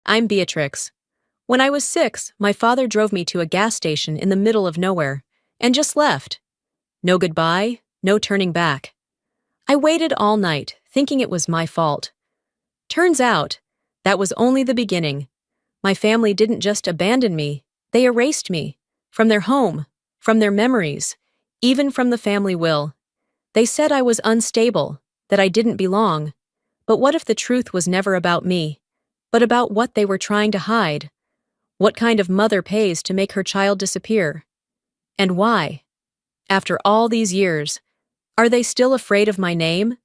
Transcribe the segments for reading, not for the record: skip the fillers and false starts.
I'm Beatrix. When I was 6, my father drove me to a gas station in the middle of nowhere and just left. No goodbye, no turning back. I waited all night, thinking it was my fault. Turns out, that was only the beginning. My family didn't just abandon me, they erased me. From their home, from their memories, even from the family will. They said I was unstable, that I didn't belong. But what if the truth was never about me, but about what they were trying to hide? What kind of mother pays to make her child disappear? And why? After all these years, are they still afraid of my name?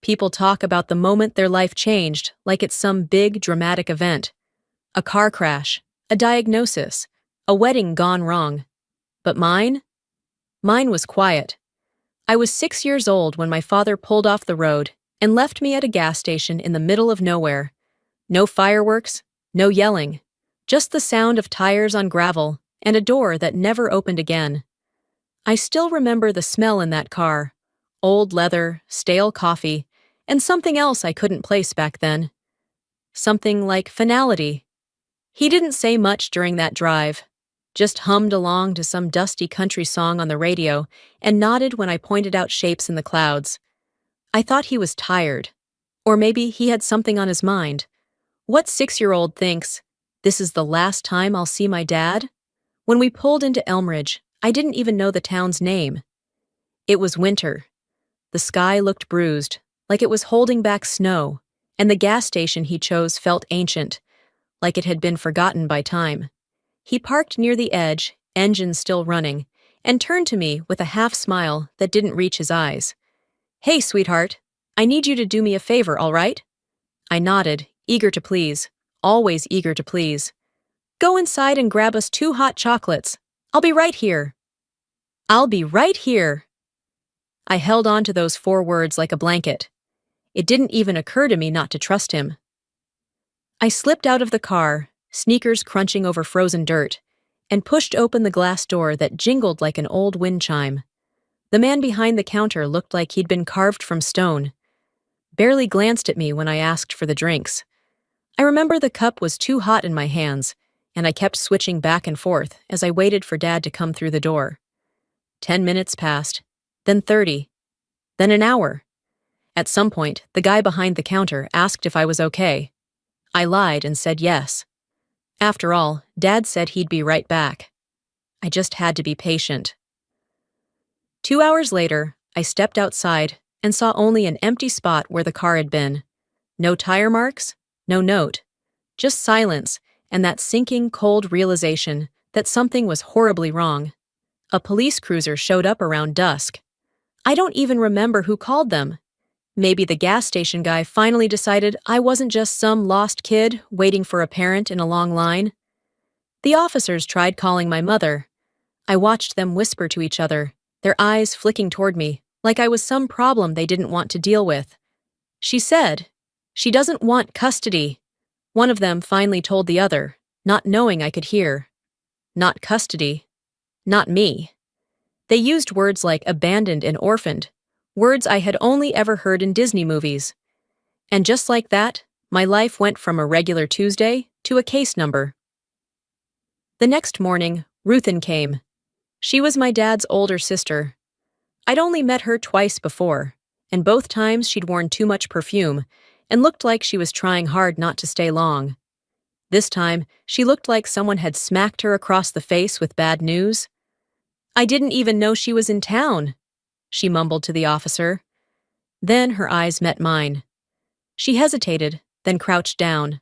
People talk about the moment their life changed like it's some big, dramatic event. A car crash, a diagnosis, a wedding gone wrong. But mine? Mine was quiet. I was 6 years old when my father pulled off the road and left me at a gas station in the middle of nowhere. No fireworks, no yelling, just the sound of tires on gravel and a door that never opened again. I still remember the smell in that car, old leather, stale coffee, and something else I couldn't place back then. Something like finality. He didn't say much during that drive, just hummed along to some dusty country song on the radio and nodded when I pointed out shapes in the clouds. I thought he was tired, or maybe he had something on his mind. What 6-year-old thinks, "This is the last time I'll see my dad?" When we pulled into Elmridge, I didn't even know the town's name. It was winter. The sky looked bruised, like it was holding back snow, and the gas station he chose felt ancient, like it had been forgotten by time. He parked near the edge, engine still running, and turned to me with a half-smile that didn't reach his eyes. "Hey, sweetheart, I need you to do me a favor, all right?" I nodded, eager to please, always eager to please. "Go inside and grab us 2 hot chocolates. I'll be right here." I'll be right here. I held on to those 4 words like a blanket. It didn't even occur to me not to trust him. I slipped out of the car, sneakers crunching over frozen dirt, and pushed open the glass door that jingled like an old wind chime. The man behind the counter looked like he'd been carved from stone. Barely glanced at me when I asked for the drinks. I remember the cup was too hot in my hands, and I kept switching back and forth as I waited for Dad to come through the door. 10 minutes passed, then 30, then an hour. At some point, the guy behind the counter asked if I was okay. I lied and said yes. After all, Dad said he'd be right back. I just had to be patient. 2 hours later, I stepped outside and saw only an empty spot where the car had been. No tire marks, no note, just silence and that sinking, cold realization that something was horribly wrong. A police cruiser showed up around dusk. I don't even remember who called them. Maybe the gas station guy finally decided I wasn't just some lost kid waiting for a parent in a long line. The officers tried calling my mother. I watched them whisper to each other, their eyes flicking toward me, like I was some problem they didn't want to deal with. She said, "She doesn't want custody." One of them finally told the other, not knowing I could hear. Not custody. Not me. They used words like abandoned and orphaned, words I had only ever heard in Disney movies. And just like that, my life went from a regular Tuesday to a case number. The next morning, Ruthin came. She was my dad's older sister. I'd only met her twice before, and both times she'd worn too much perfume and looked like she was trying hard not to stay long. This time, she looked like someone had smacked her across the face with bad news. "I didn't even know she was in town," she mumbled to the officer. Then her eyes met mine. She hesitated, then crouched down.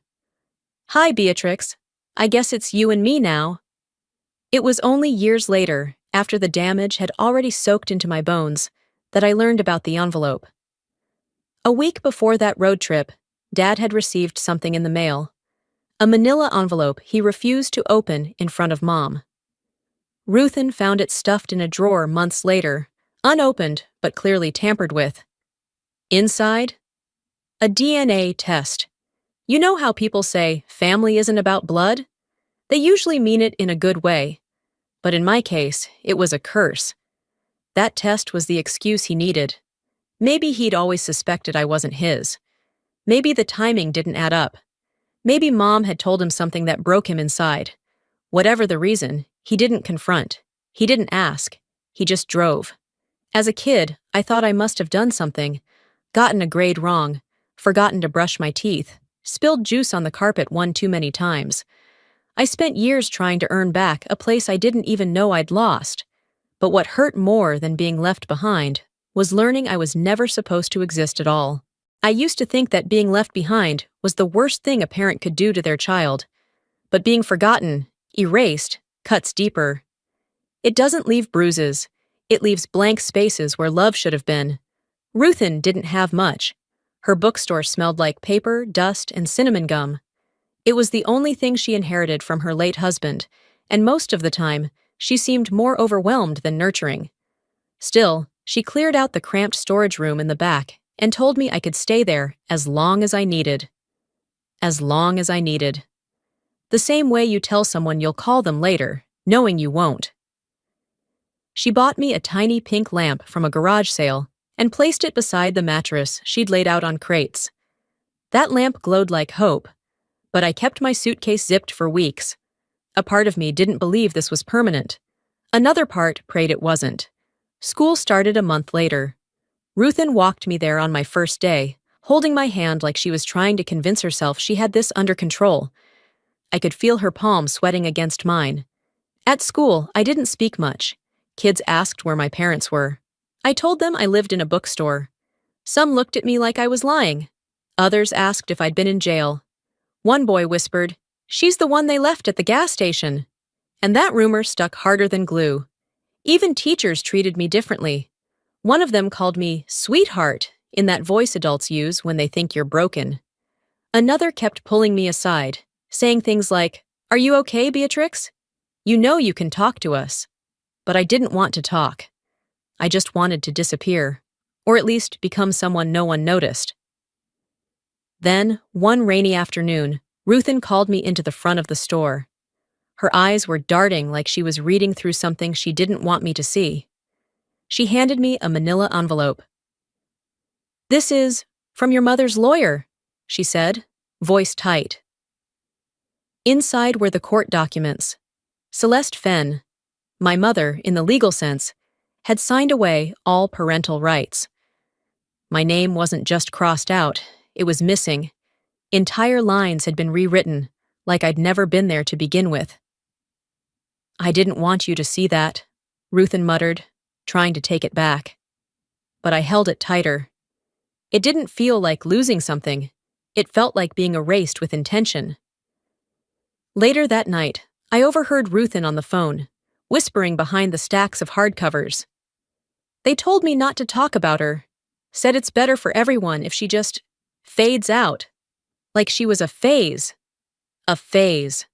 "Hi, Beatrix. I guess it's you and me now." It was only years later, after the damage had already soaked into my bones, that I learned about the envelope. A week before that road trip, Dad had received something in the mail. A manila envelope he refused to open in front of Mom. Ruthin found it stuffed in a drawer months later, unopened but clearly tampered with. Inside, a DNA test. You know how people say family isn't about blood? They usually mean it in a good way. But in my case, it was a curse. That test was the excuse he needed. Maybe he'd always suspected I wasn't his. Maybe the timing didn't add up. Maybe Mom had told him something that broke him inside. Whatever the reason, he didn't confront. He didn't ask. He just drove. As a kid, I thought I must have done something, gotten a grade wrong, forgotten to brush my teeth, spilled juice on the carpet one too many times. I spent years trying to earn back a place I didn't even know I'd lost. But what hurt more than being left behind was learning I was never supposed to exist at all. I used to think that being left behind was the worst thing a parent could do to their child. But being forgotten, erased, cuts deeper. It doesn't leave bruises. It leaves blank spaces where love should have been. Ruthin didn't have much. Her bookstore smelled like paper, dust, and cinnamon gum. It was the only thing she inherited from her late husband, and most of the time, she seemed more overwhelmed than nurturing. Still, she cleared out the cramped storage room in the back and told me I could stay there as long as I needed. As long as I needed. The same way you tell someone you'll call them later, knowing you won't. She bought me a tiny pink lamp from a garage sale and placed it beside the mattress she'd laid out on crates. That lamp glowed like hope, but I kept my suitcase zipped for weeks. A part of me didn't believe this was permanent. Another part prayed it wasn't. School started a month later. Ruthin walked me there on my first day, holding my hand like she was trying to convince herself she had this under control. I could feel her palm sweating against mine. At school, I didn't speak much. Kids asked where my parents were. I told them I lived in a bookstore. Some looked at me like I was lying. Others asked if I'd been in jail. One boy whispered, "She's the one they left at the gas station." And that rumor stuck harder than glue. Even teachers treated me differently. One of them called me sweetheart in that voice adults use when they think you're broken. Another kept pulling me aside, saying things like, "Are you okay, Beatrix? You know you can talk to us." But I didn't want to talk. I just wanted to disappear, or at least become someone no one noticed. Then, one rainy afternoon, Ruthin called me into the front of the store. Her eyes were darting like she was reading through something she didn't want me to see. She handed me a manila envelope. "This is from your mother's lawyer," she said, voice tight. Inside were the court documents. Celeste Fenn, my mother in the legal sense, had signed away all parental rights. My name wasn't just crossed out, it was missing. Entire lines had been rewritten, like I'd never been there to begin with. "I didn't want you to see that," Ruthin muttered, trying to take it back. But I held it tighter. It didn't feel like losing something. It felt like being erased with intention. Later that night, I overheard Ruthin on the phone, whispering behind the stacks of hardcovers. "They told me not to talk about her, said it's better for everyone if she just fades out." Like she was a phase. A phase.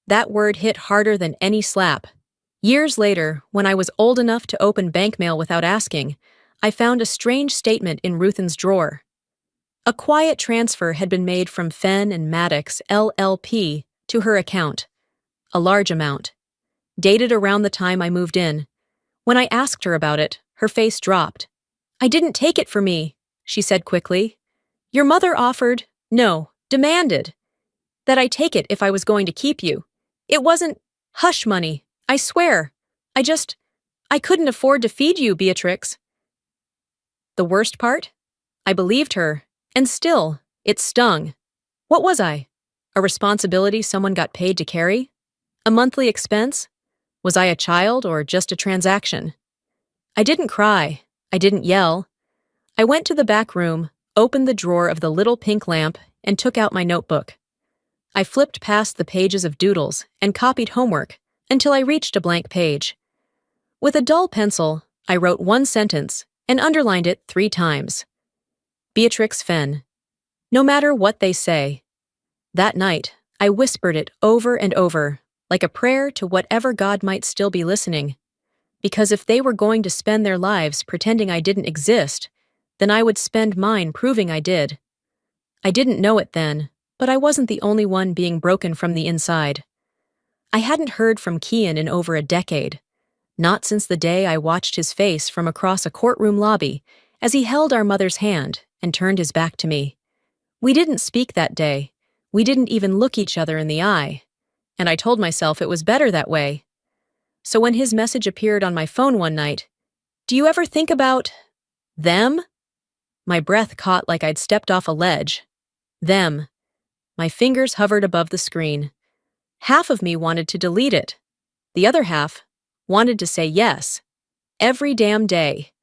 That word hit harder than any slap. Years later, when I was old enough to open bank mail without asking, I found a strange statement in Ruthin's drawer. A quiet transfer had been made from Fenn and Maddox, LLP, to her account. A large amount. Dated around the time I moved in. When I asked her about it, her face dropped. "I didn't take it for me," she said quickly. "Your mother offered, no, demanded, that I take it if I was going to keep you. It wasn't hush money, I swear. I couldn't afford to feed you, Beatrix." The worst part? I believed her, and still, it stung. What was I? A responsibility someone got paid to carry? A monthly expense? Was I a child or just a transaction? I didn't cry. I didn't yell. I went to the back room, opened the drawer of the little pink lamp, and took out my notebook. I flipped past the pages of doodles and copied homework until I reached a blank page. With a dull pencil, I wrote one sentence and underlined it 3 times. Beatrix Fenn. No matter what they say. That night, I whispered it over and over, like a prayer to whatever God might still be listening. Because if they were going to spend their lives pretending I didn't exist, then I would spend mine proving I did. I didn't know it then, but I wasn't the only one being broken from the inside. I hadn't heard from Keon in over a decade, not since the day I watched his face from across a courtroom lobby as he held our mother's hand and turned his back to me. We didn't speak that day. We didn't even look each other in the eye, and I told myself it was better that way. So when his message appeared on my phone one night, "Do you ever think about them?" My breath caught like I'd stepped off a ledge. Them. My fingers hovered above the screen. Half of me wanted to delete it. The other half wanted to say yes, every damn day.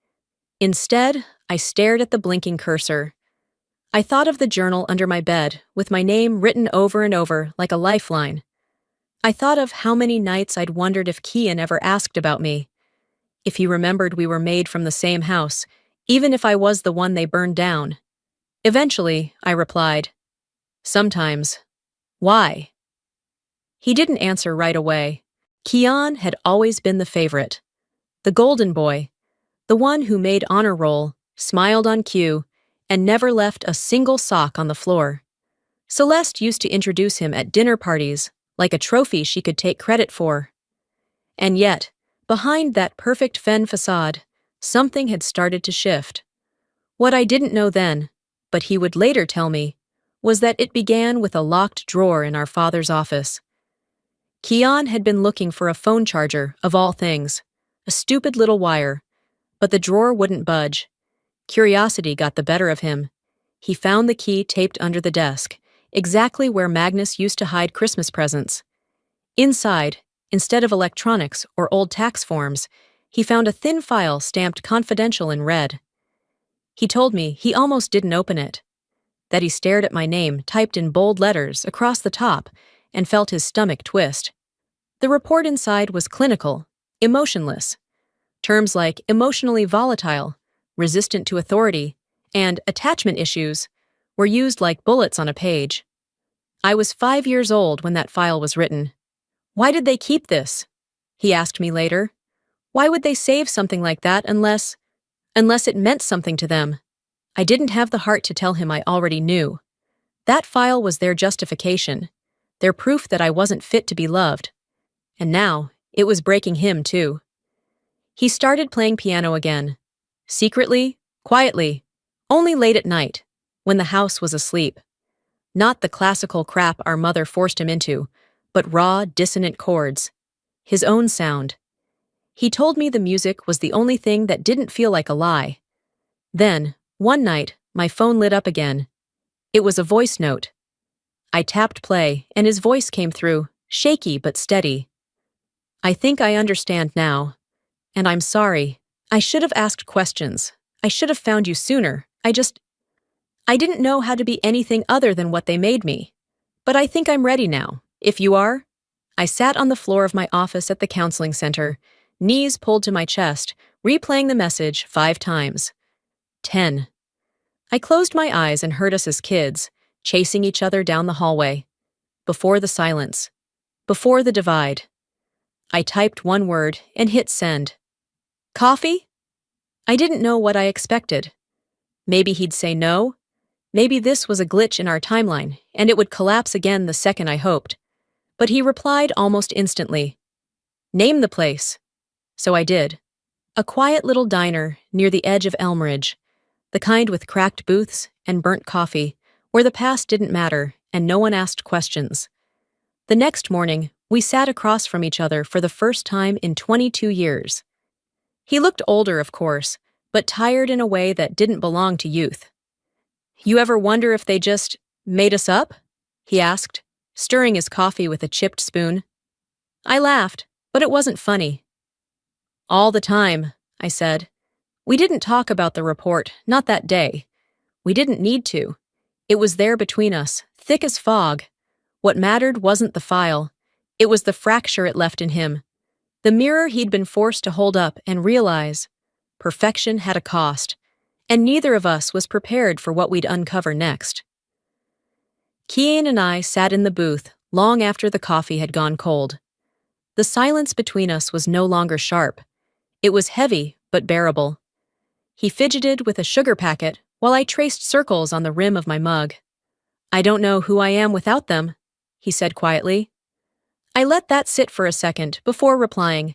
Instead, I stared at the blinking cursor. I thought of the journal under my bed, with my name written over and over like a lifeline. I thought of how many nights I'd wondered if Keon ever asked about me, if he remembered we were made from the same house, even if I was the one they burned down. Eventually, I replied, "Sometimes. Why?" He didn't answer right away. Keon had always been the favorite. The golden boy, the one who made honor roll, smiled on cue, and never left a single sock on the floor. Celeste used to introduce him at dinner parties, like a trophy she could take credit for. And yet, behind that perfect fen facade, something had started to shift. What I didn't know then, but he would later tell me, was that it began with a locked drawer in our father's office. Keon had been looking for a phone charger, of all things, a stupid little wire, but the drawer wouldn't budge. Curiosity got the better of him. He found the key taped under the desk, exactly where Magnus used to hide Christmas presents. Inside, instead of electronics or old tax forms, he found a thin file stamped confidential in red. He told me he almost didn't open it, that he stared at my name typed in bold letters across the top and felt his stomach twist. The report inside was clinical, emotionless. Terms like emotionally volatile, resistant to authority, and attachment issues were used like bullets on a page. I was 5 years old when that file was written. Why did they keep this? He asked me later. Why would they save something like that unless it meant something to them? I didn't have the heart to tell him I already knew. That file was their justification, their proof that I wasn't fit to be loved. And now, it was breaking him too. He started playing piano again. Secretly, quietly, only late at night, when the house was asleep. Not the classical crap our mother forced him into, but raw, dissonant chords. His own sound. He told me the music was the only thing that didn't feel like a lie. Then, one night, my phone lit up again. It was a voice note. I tapped play, and his voice came through, shaky but steady. "I think I understand now. And I'm sorry. I should have asked questions. I should have found you sooner. I didn't know how to be anything other than what they made me. But I think I'm ready now. If you are?" I sat on the floor of my office at the counseling center, knees pulled to my chest, replaying the message 5 times. 10. I closed my eyes and heard us as kids, chasing each other down the hallway. Before the silence. Before the divide. I typed one word and hit send. Coffee? I didn't know what I expected. Maybe he'd say no. Maybe this was a glitch in our timeline, and it would collapse again the second I hoped. But he replied almost instantly. "Name the place." So I did. A quiet little diner near the edge of Elmridge, the kind with cracked booths and burnt coffee, where the past didn't matter and no one asked questions. The next morning, we sat across from each other for the first time in 22 years. He looked older, of course, but tired in a way that didn't belong to youth. "You ever wonder if they just made us up?" he asked, stirring his coffee with a chipped spoon. I laughed, but it wasn't funny. "All the time," I said. "We didn't talk about the report, not that day. We didn't need to. It was there between us, thick as fog. What mattered wasn't the file. It was the fracture it left in him. The mirror he'd been forced to hold up and realize perfection had a cost, and neither of us was prepared for what we'd uncover next." Keon and I sat in the booth long after the coffee had gone cold. The silence between us was no longer sharp. It was heavy, but bearable. He fidgeted with a sugar packet while I traced circles on the rim of my mug. "I don't know who I am without them," he said quietly. I let that sit for a second before replying,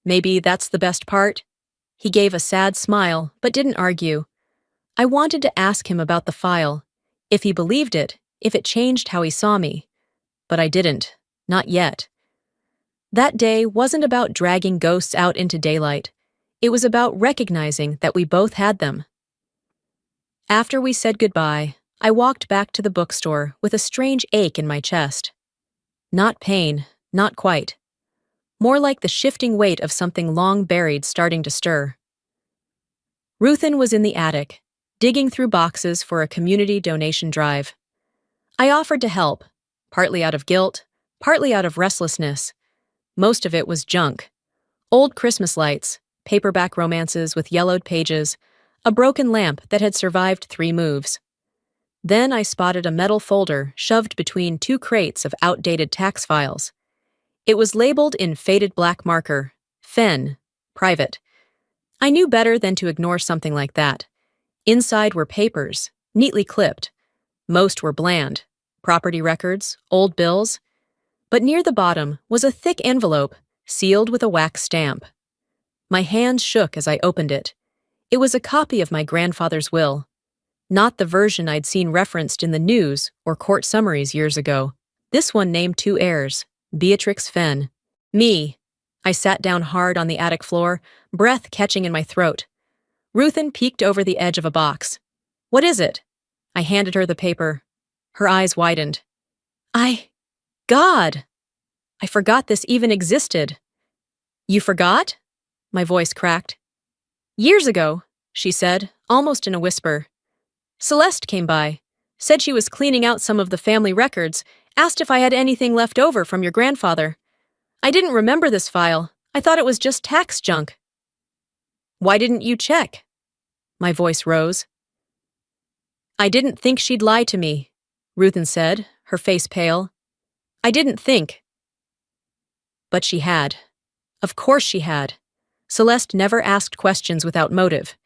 "Maybe that's the best part." He gave a sad smile, but didn't argue. I wanted to ask him about the file. If he believed it, if it changed how he saw me. But I didn't. Not yet. That day wasn't about dragging ghosts out into daylight. It was about recognizing that we both had them. After we said goodbye, I walked back to the bookstore with a strange ache in my chest. Not pain, not quite. More like the shifting weight of something long buried starting to stir. Ruthin was in the attic, digging through boxes for a community donation drive. I offered to help, partly out of guilt, partly out of restlessness. Most of it was junk. Old Christmas lights, paperback romances with yellowed pages, a broken lamp that had survived 3 moves. Then I spotted a metal folder shoved between 2 crates of outdated tax files. It was labeled in faded black marker, Fen, private. I knew better than to ignore something like that. Inside were papers, neatly clipped. Most were bland, property records, old bills. But near the bottom was a thick envelope, sealed with a wax stamp. My hands shook as I opened it. It was a copy of my grandfather's will. Not the version I'd seen referenced in the news or court summaries years ago. This one named 2 heirs, Beatrix Fenn. Me. I sat down hard on the attic floor, breath catching in my throat. Ruthin peeked over the edge of a box. "What is it?" I handed her the paper. Her eyes widened. God! I forgot this even existed." "You forgot?" My voice cracked. "Years ago," she said, almost in a whisper. "Celeste came by, said she was cleaning out some of the family records, asked if I had anything left over from your grandfather. I didn't remember this file. I thought it was just tax junk." "Why didn't you check?" My voice rose. "I didn't think she'd lie to me," Ruthin said, her face pale. "I didn't think." But she had. Of course she had. Celeste never asked questions without motive,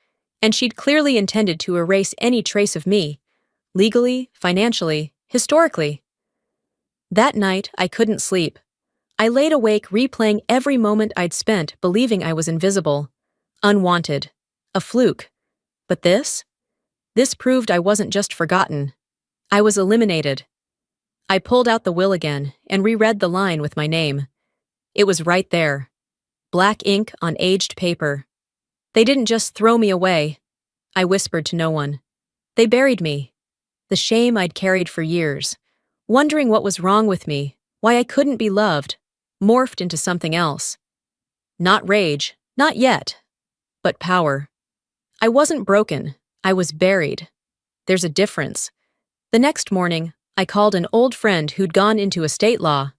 and she'd clearly intended to erase any trace of me, legally, financially, historically. That night, I couldn't sleep. I laid awake replaying every moment I'd spent believing I was invisible, unwanted, a fluke. But this? This proved I wasn't just forgotten. I was eliminated. I pulled out the will again and reread the line with my name. It was right there. Black ink on aged paper. They didn't just throw me away. I whispered to no one. They buried me. The shame I'd carried for years, wondering what was wrong with me, why I couldn't be loved, morphed into something else. Not rage, not yet, but power. I wasn't broken. I was buried. There's a difference. The next morning, I called an old friend who'd gone into estate law.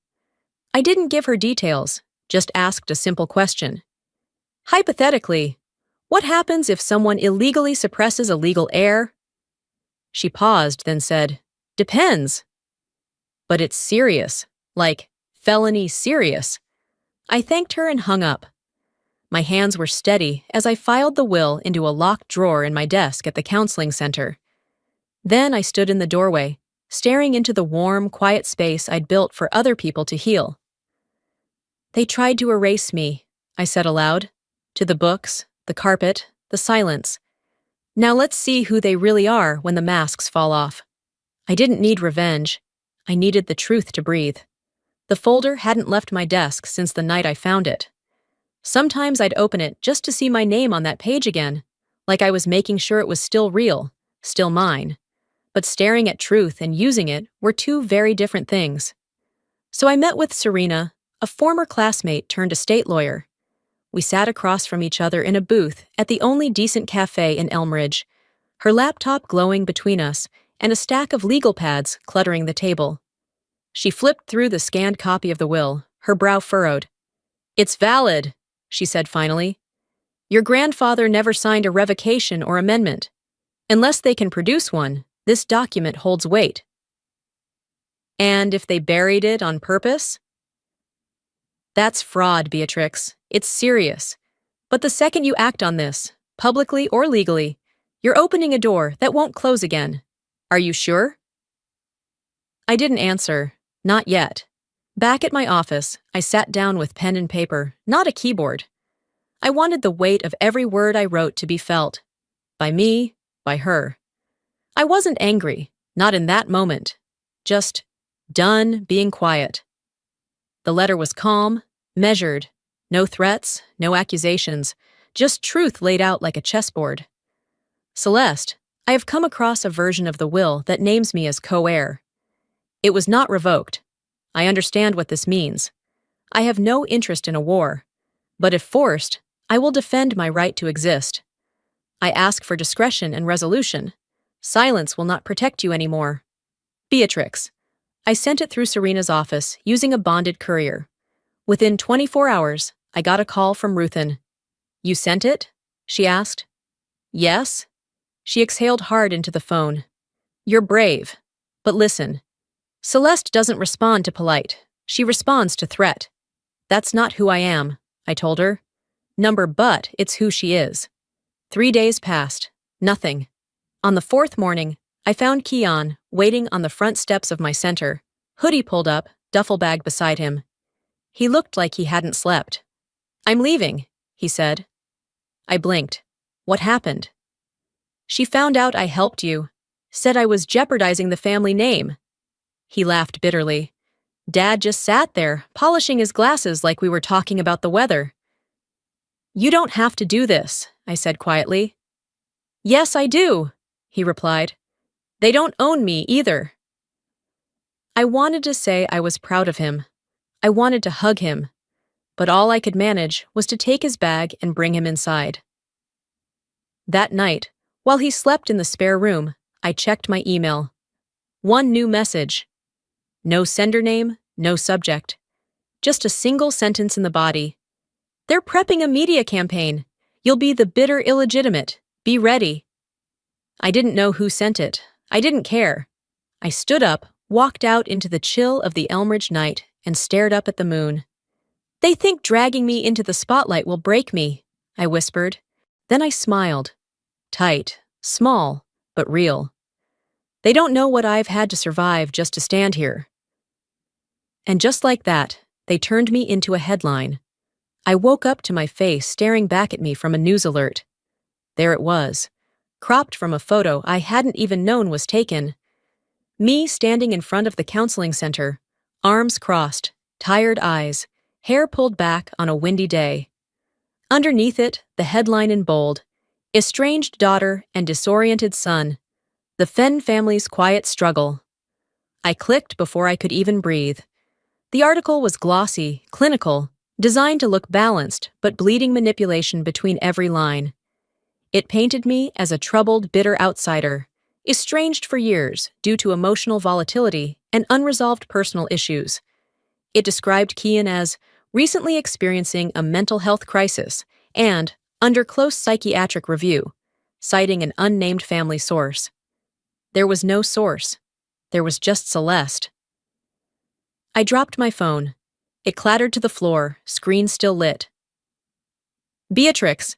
I didn't give her details, just asked a simple question. Hypothetically, what happens if someone illegally suppresses a legal heir? She paused, then said, "Depends." "But it's serious, like felony serious." I thanked her and hung up. My hands were steady as I filed the will into a locked drawer in my desk at the counseling center. Then I stood in the doorway, staring into the warm, quiet space I'd built for other people to heal. "They tried to erase me," I said aloud, to the books, the carpet, the silence. "Now let's see who they really are when the masks fall off." I didn't need revenge. I needed the truth to breathe. The folder hadn't left my desk since the night I found it. Sometimes I'd open it just to see my name on that page again, like I was making sure it was still real, still mine. But staring at truth and using it were 2 very different things. So I met with Serena, a former classmate turned estate lawyer. We sat across from each other in a booth at the only decent cafe in Elmridge, her laptop glowing between us and a stack of legal pads cluttering the table. She flipped through the scanned copy of the will, her brow furrowed. "It's valid," she said finally. "Your grandfather never signed a revocation or amendment. Unless they can produce one, this document holds weight." "And if they buried it on purpose?" "That's fraud, Beatrix. It's serious. But the second you act on this, publicly or legally, you're opening a door that won't close again. Are you sure?" I didn't answer. Not yet. Back at my office, I sat down with pen and paper, not a keyboard. I wanted the weight of every word I wrote to be felt. By me, by her. I wasn't angry, not in that moment. Just done being quiet. The letter was calm, measured, no threats, no accusations, just truth laid out like a chessboard. Celeste, I have come across a version of the will that names me as co-heir. It was not revoked. I understand what this means. I have no interest in a war, but if forced, I will defend my right to exist. I ask for discretion and resolution. Silence will not protect you anymore. Beatrix. I sent it through Serena's office using a bonded courier. Within 24 hours, I got a call from Ruthin. You sent it? She asked. Yes. She exhaled hard into the phone. You're brave. But listen. Celeste doesn't respond to polite. She responds to threat. That's not who I am, I told her. But it's who she is. 3 days passed. Nothing. On the 4th morning, I found Keon waiting on the front steps of my center, hoodie pulled up, duffel bag beside him. He looked like he hadn't slept. I'm leaving, he said. I blinked. What happened? She found out I helped you, said I was jeopardizing the family name. He laughed bitterly. Dad just sat there, polishing his glasses like we were talking about the weather. You don't have to do this, I said quietly. Yes, I do, he replied. They don't own me either. I wanted to say I was proud of him. I wanted to hug him. But all I could manage was to take his bag and bring him inside. That night, while he slept in the spare room, I checked my email. One new message. No sender name, no subject. Just a single sentence in the body. They're prepping a media campaign. You'll be the bitter illegitimate. Be ready. I didn't know who sent it. I didn't care. I stood up, walked out into the chill of the Elmridge night, and stared up at the moon. They think dragging me into the spotlight will break me, I whispered. Then I smiled. Tight, small, but real. They don't know what I've had to survive just to stand here. And just like that, they turned me into a headline. I woke up to my face staring back at me from a news alert. There it was, cropped from a photo I hadn't even known was taken. Me standing in front of the counseling center, arms crossed, tired eyes, hair pulled back on a windy day. Underneath it, the headline in bold, Estranged daughter and disoriented son, the Fenn family's quiet struggle. I clicked before I could even breathe. The article was glossy, clinical, designed to look balanced, but bleeding manipulation between every line. It painted me as a troubled, bitter outsider, estranged for years due to emotional volatility and unresolved personal issues. It described Keon as recently experiencing a mental health crisis and under close psychiatric review, citing an unnamed family source. There was no source. There was just Celeste. I dropped my phone. It clattered to the floor, screen still lit. Beatrix!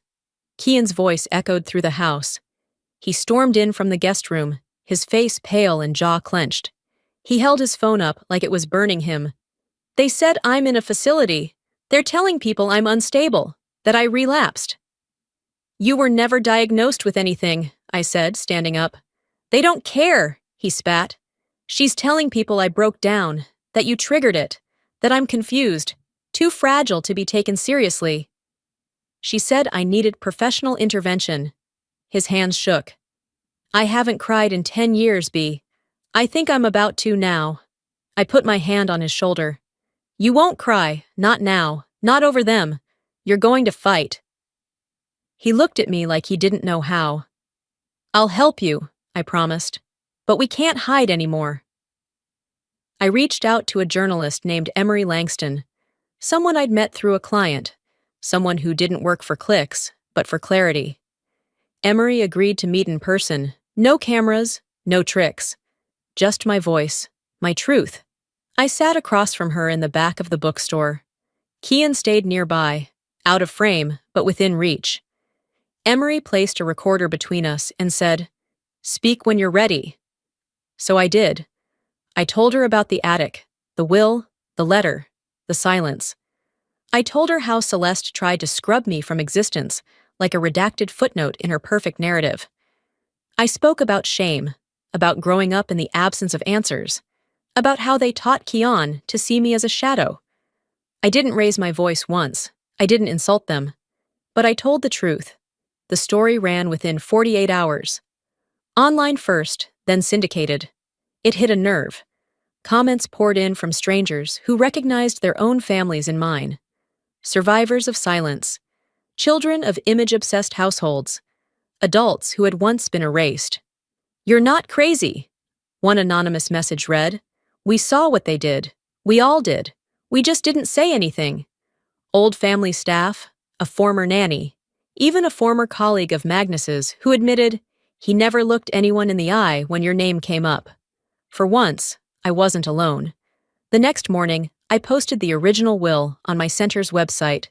Keon's voice echoed through the house. He stormed in from the guest room, his face pale and jaw clenched. He held his phone up like it was burning him. They said I'm in a facility. They're telling people I'm unstable, that I relapsed. You were never diagnosed with anything, I said, standing up. They don't care, he spat. She's telling people I broke down, that you triggered it, that I'm confused, too fragile to be taken seriously. She said I needed professional intervention. His hands shook. I haven't cried in 10 years, B. I think I'm about to now. I put my hand on his shoulder. You won't cry, not now, not over them. You're going to fight. He looked at me like he didn't know how. I'll help you, I promised. But we can't hide anymore. I reached out to a journalist named Emery Langston, someone I'd met through a client, someone who didn't work for clicks, but for clarity. Emery agreed to meet in person. No cameras, no tricks. Just my voice, my truth. I sat across from her in the back of the bookstore. Keon stayed nearby, out of frame, but within reach. Emery placed a recorder between us and said, "Speak when you're ready." So I did. I told her about the attic, the will, the letter, the silence. I told her how Celeste tried to scrub me from existence, like a redacted footnote in her perfect narrative. I spoke about shame, about growing up in the absence of answers, about how they taught Keon to see me as a shadow. I didn't raise my voice once. I didn't insult them. But I told the truth. The story ran within 48 hours. Online first, then syndicated. It hit a nerve. Comments poured in from strangers who recognized their own families in mine. Survivors of silence. Children of image-obsessed households. Adults who had once been erased. "You're not crazy," one anonymous message read. "We saw what they did. We all did. We just didn't say anything." Old family staff, a former nanny, even a former colleague of Magnus's who admitted he never looked anyone in the eye when your name came up. For once, I wasn't alone. The next morning, I posted the original will on my center's website.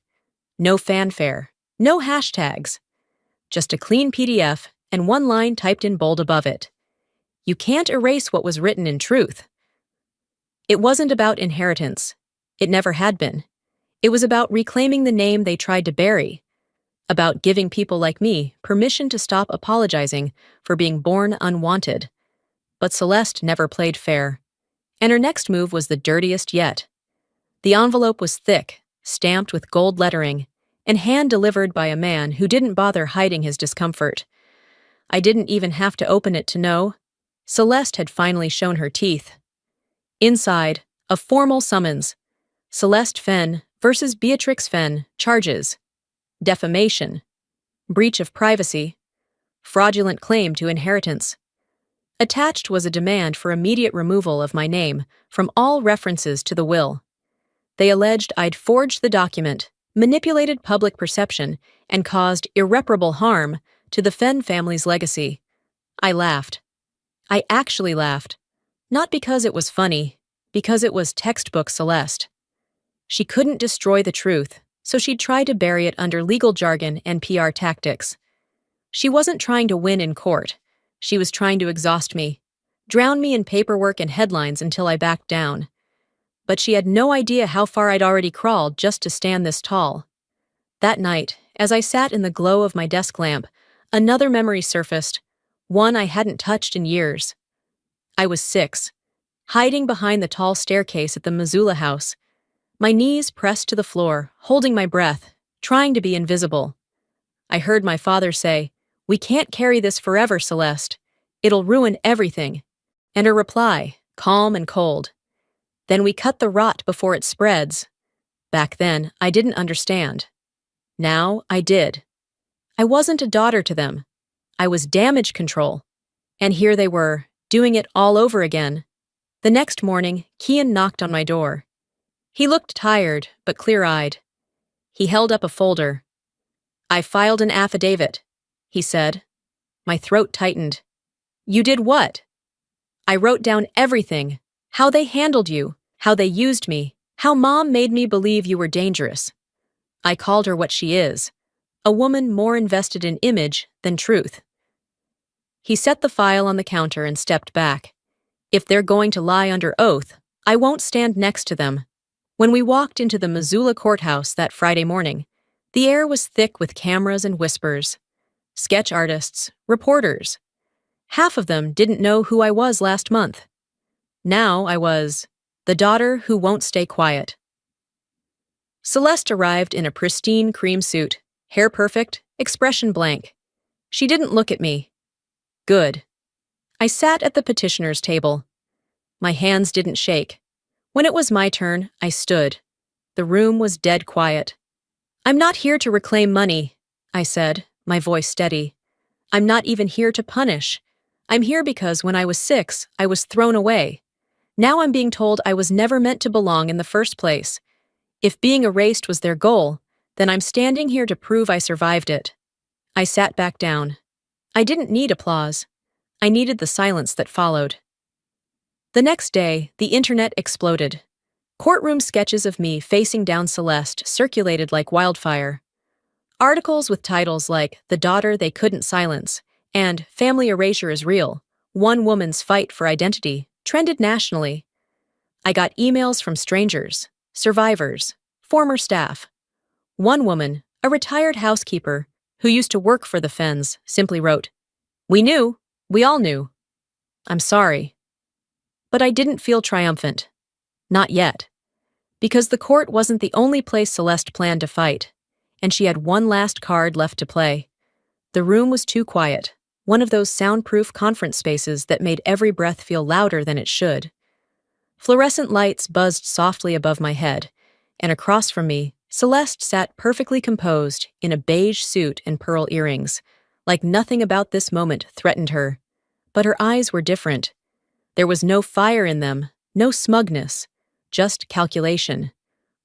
No fanfare, no hashtags. Just a clean PDF and one line typed in bold above it. You can't erase what was written in truth. It wasn't about inheritance. It never had been. It was about reclaiming the name they tried to bury. About giving people like me permission to stop apologizing for being born unwanted. But Celeste never played fair. And her next move was the dirtiest yet. The envelope was thick, stamped with gold lettering, and hand-delivered by a man who didn't bother hiding his discomfort. I didn't even have to open it to know. Celeste had finally shown her teeth. Inside, a formal summons. Celeste Fenn versus Beatrix Fenn, charges. Defamation. Breach of privacy. Fraudulent claim to inheritance. Attached was a demand for immediate removal of my name from all references to the will. They alleged I'd forged the document, manipulated public perception, and caused irreparable harm to the Fenn family's legacy. I laughed. I actually laughed. Not because it was funny, because it was textbook Celeste. She couldn't destroy the truth, so she'd try to bury it under legal jargon and PR tactics. She wasn't trying to win in court. She was trying to exhaust me, drown me in paperwork and headlines until I backed down. But she had no idea how far I'd already crawled just to stand this tall. That night, as I sat in the glow of my desk lamp, another memory surfaced, one I hadn't touched in years. I was 6, hiding behind the tall staircase at the Missoula house, my knees pressed to the floor, holding my breath, trying to be invisible. I heard my father say, "We can't carry this forever, Celeste. It'll ruin everything." And her reply, calm and cold, "Then we cut the rot before it spreads." Back then, I didn't understand. Now, I did. I wasn't a daughter to them. I was damage control. And here they were, doing it all over again. The next morning, Keon knocked on my door. He looked tired, but clear-eyed. He held up a folder. "I filed an affidavit," he said. My throat tightened. "You did what?" "I wrote down everything. How they handled you, how they used me, how Mom made me believe you were dangerous." I called her what she is, a woman more invested in image than truth. He set the file on the counter and stepped back. If they're going to lie under oath, I won't stand next to them. When we walked into the Missoula courthouse that Friday morning, the air was thick with cameras and whispers. Sketch artists, reporters. Half of them didn't know who I was last month. Now I was the daughter who won't stay quiet. Celeste arrived in a pristine cream suit, hair perfect, expression blank. She didn't look at me. Good. I sat at the petitioner's table. My hands didn't shake. When it was my turn, I stood. The room was dead quiet. "I'm not here to reclaim money," I said, my voice steady. "I'm not even here to punish. I'm here because when I was 6, I was thrown away. Now I'm being told I was never meant to belong in the first place. If being erased was their goal, then I'm standing here to prove I survived it." I sat back down. I didn't need applause. I needed the silence that followed. The next day, the internet exploded. Courtroom sketches of me facing down Celeste circulated like wildfire. Articles with titles like "The Daughter They Couldn't Silence" and "Family Erasure is Real, One Woman's Fight for Identity" trended nationally. I got emails from strangers, survivors, former staff. One woman, a retired housekeeper who used to work for the Fenns, simply wrote, "We knew. We all knew. I'm sorry." But I didn't feel triumphant. Not yet. Because the court wasn't the only place Celeste planned to fight, and she had one last card left to play. The room was too quiet, one of those soundproof conference spaces that made every breath feel louder than it should. Fluorescent lights buzzed softly above my head, and across from me, Celeste sat perfectly composed in a beige suit and pearl earrings, like nothing about this moment threatened her. But her eyes were different. There was no fire in them, no smugness, just calculation.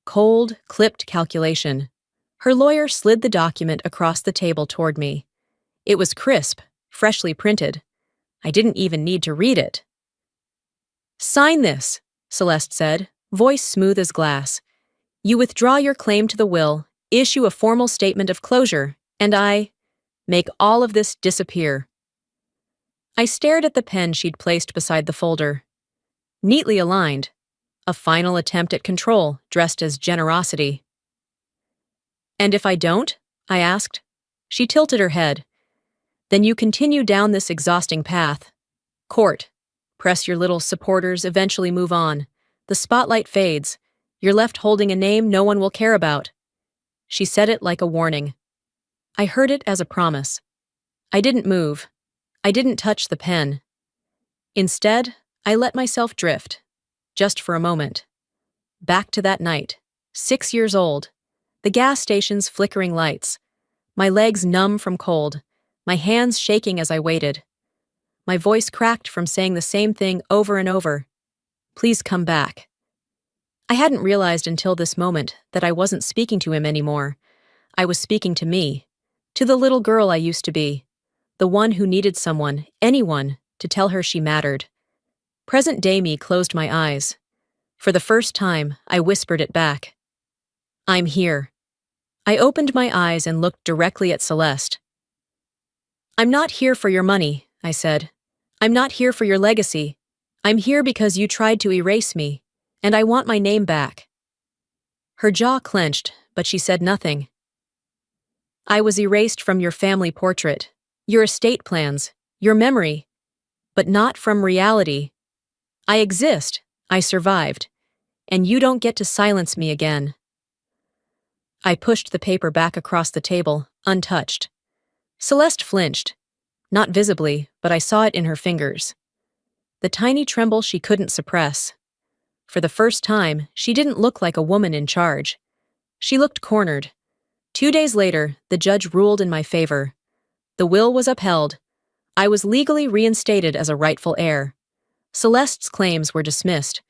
Cold, clipped calculation. Her lawyer slid the document across the table toward me. It was crisp, freshly printed. I didn't even need to read it. "Sign this," Celeste said, voice smooth as glass. "You withdraw your claim to the will, issue a formal statement of closure, and I make all of this disappear." I stared at the pen she'd placed beside the folder. Neatly aligned. A final attempt at control, dressed as generosity. "And if I don't?" I asked. She tilted her head. "Then you continue down this exhausting path. Court. Press your little supporters, eventually move on. The spotlight fades. You're left holding a name no one will care about." She said it like a warning. I heard it as a promise. I didn't move. I didn't touch the pen. Instead, I let myself drift. Just for a moment. Back to that night. 6 years old. The gas station's flickering lights. My legs numb from cold. My hands shaking as I waited. My voice cracked from saying the same thing over and over. "Please come back." I hadn't realized until this moment that I wasn't speaking to him anymore. I was speaking to me. To the little girl I used to be. The one who needed someone, anyone, to tell her she mattered. Present-day me closed my eyes. For the first time, I whispered it back. "I'm here." I opened my eyes and looked directly at Celeste. "I'm not here for your money," I said. "I'm not here for your legacy. I'm here because you tried to erase me, and I want my name back." Her jaw clenched, but she said nothing. "I was erased from your family portrait, your estate plans, your memory, but not from reality. I exist, I survived, and you don't get to silence me again." I pushed the paper back across the table, untouched. Celeste flinched. Not visibly, but I saw it in her fingers. The tiny tremble she couldn't suppress. For the first time, she didn't look like a woman in charge. She looked cornered. 2 days later, the judge ruled in my favor. The will was upheld. I was legally reinstated as a rightful heir. Celeste's claims were dismissed.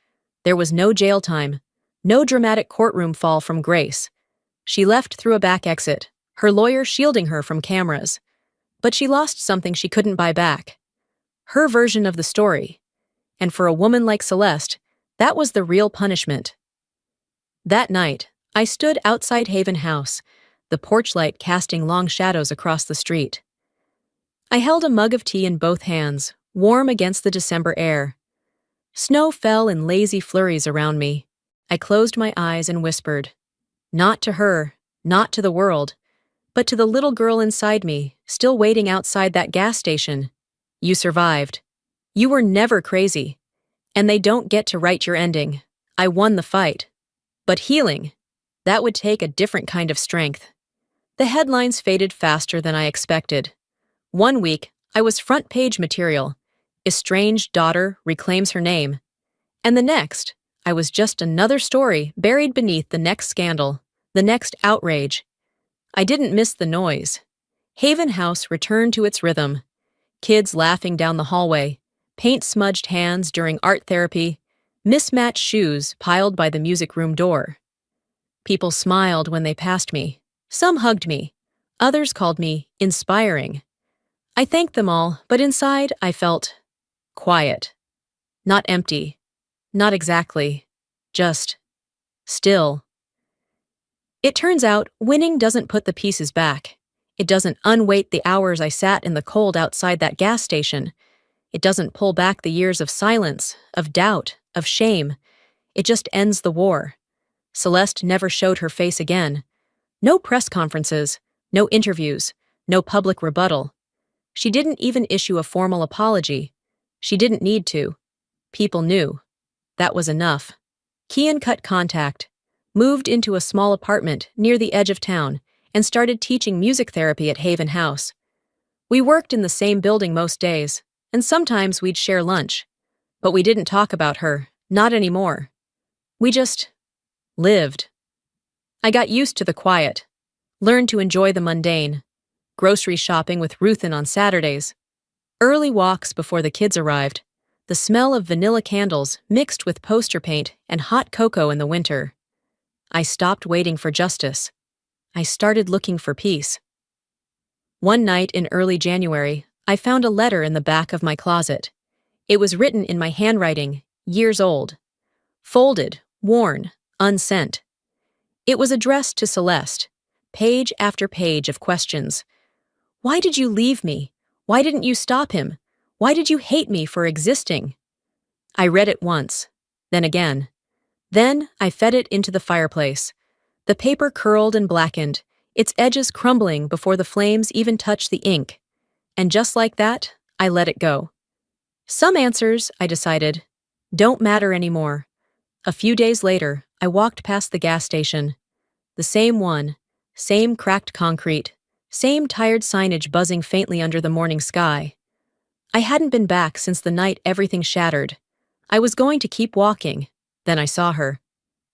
There was no jail time, no dramatic courtroom fall from grace. She left through a back exit, her lawyer shielding her from cameras. But she lost something she couldn't buy back. Her version of the story. And for a woman like Celeste, that was the real punishment. That night, I stood outside Haven House, the porch light casting long shadows across the street. I held a mug of tea in both hands, warm against the December air. Snow fell in lazy flurries around me. I closed my eyes and whispered. Not to her, not to the world, but to the little girl inside me, still waiting outside that gas station. You survived. You were never crazy. And they don't get to write your ending. I won the fight. But healing, that would take a different kind of strength. The headlines faded faster than I expected. 1 week, I was front-page material. Estranged daughter reclaims her name. And the next, I was just another story buried beneath the next scandal, the next outrage. I didn't miss the noise. Haven House returned to its rhythm. Kids laughing down the hallway, paint-smudged hands during art therapy, mismatched shoes piled by the music room door. People smiled when they passed me. Some hugged me. Others called me inspiring. I thanked them all, but inside I felt quiet. Not empty. Not exactly. Just still. It turns out winning doesn't put the pieces back. It doesn't unweight the hours I sat in the cold outside that gas station. It doesn't pull back the years of silence, of doubt, of shame. It just ends the war. Celeste never showed her face again. No press conferences, no interviews, no public rebuttal. She didn't even issue a formal apology. She didn't need to. People knew. That was enough. Keon cut contact, moved into a small apartment near the edge of town, and started teaching music therapy at Haven House. We worked in the same building most days, and sometimes we'd share lunch. But we didn't talk about her, not anymore. We just lived. I got used to the quiet, learned to enjoy the mundane. Grocery shopping with Ruthin on Saturdays. Early walks before the kids arrived. The smell of vanilla candles mixed with poster paint and hot cocoa in the winter. I stopped waiting for justice. I started looking for peace. One night in early January, I found a letter in the back of my closet. It was written in my handwriting, years old. Folded, worn, unsent. It was addressed to Celeste, page after page of questions. Why did you leave me? Why didn't you stop him? Why did you hate me for existing? I read it once, then again. Then I fed it into the fireplace. The paper curled and blackened, its edges crumbling before the flames even touched the ink. And just like that, I let it go. Some answers, I decided, don't matter anymore. A few days later, I walked past the gas station. The same one, same cracked concrete, same tired signage buzzing faintly under the morning sky. I hadn't been back since the night everything shattered. I was going to keep walking. Then I saw her.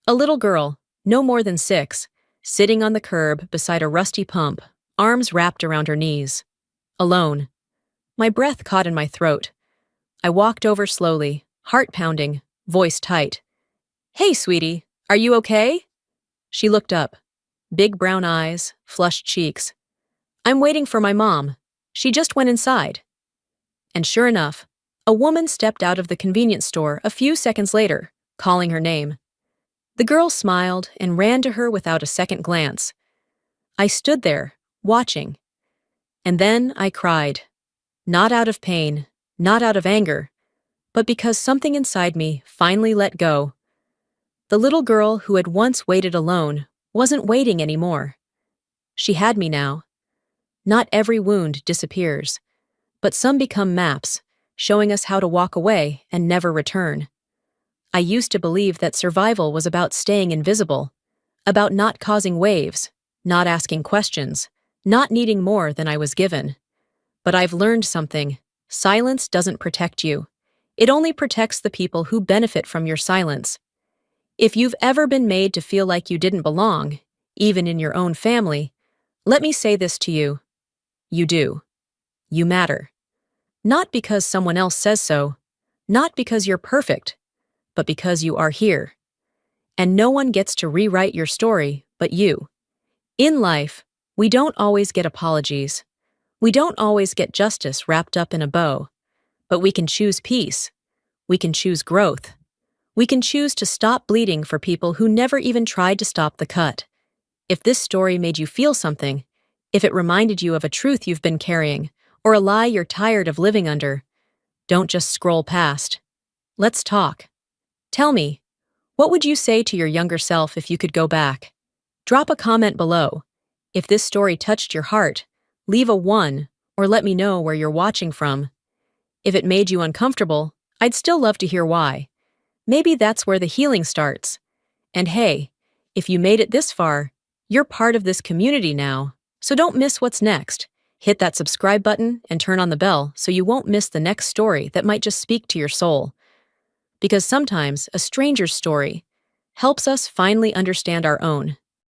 A little girl, no more than 6, sitting on the curb beside a rusty pump, arms wrapped around her knees. Alone. My breath caught in my throat. I walked over slowly, heart pounding, voice tight. "Hey, sweetie, are you okay?" She looked up. Big brown eyes, flushed cheeks. "I'm waiting for my mom. She just went inside." And sure enough, a woman stepped out of the convenience store a few seconds later, calling her name. The girl smiled and ran to her without a second glance. I stood there, watching. And then I cried. Not out of pain, not out of anger, but because something inside me finally let go. The little girl who had once waited alone wasn't waiting anymore. She had me now. Not every wound disappears, but some become maps, showing us how to walk away and never return. I used to believe that survival was about staying invisible, about not causing waves, not asking questions, not needing more than I was given. But I've learned something. Silence doesn't protect you. It only protects the people who benefit from your silence. If you've ever been made to feel like you didn't belong, even in your own family, let me say this to you. You do. You matter. Not because someone else says so, not because you're perfect, but because you are here. And no one gets to rewrite your story but you. In life, we don't always get apologies. We don't always get justice wrapped up in a bow. But we can choose peace. We can choose growth. We can choose to stop bleeding for people who never even tried to stop the cut. If this story made you feel something, if it reminded you of a truth you've been carrying, or a lie you're tired of living under, don't just scroll past. Let's talk. Tell me, what would you say to your younger self if you could go back? Drop a comment below. If this story touched your heart, leave a 1 or let me know where you're watching from. If it made you uncomfortable, I'd still love to hear why. Maybe that's where the healing starts. And hey, if you made it this far, you're part of this community now, so don't miss what's next. Hit that subscribe button and turn on the bell so you won't miss the next story that might just speak to your soul. Because sometimes a stranger's story helps us finally understand our own.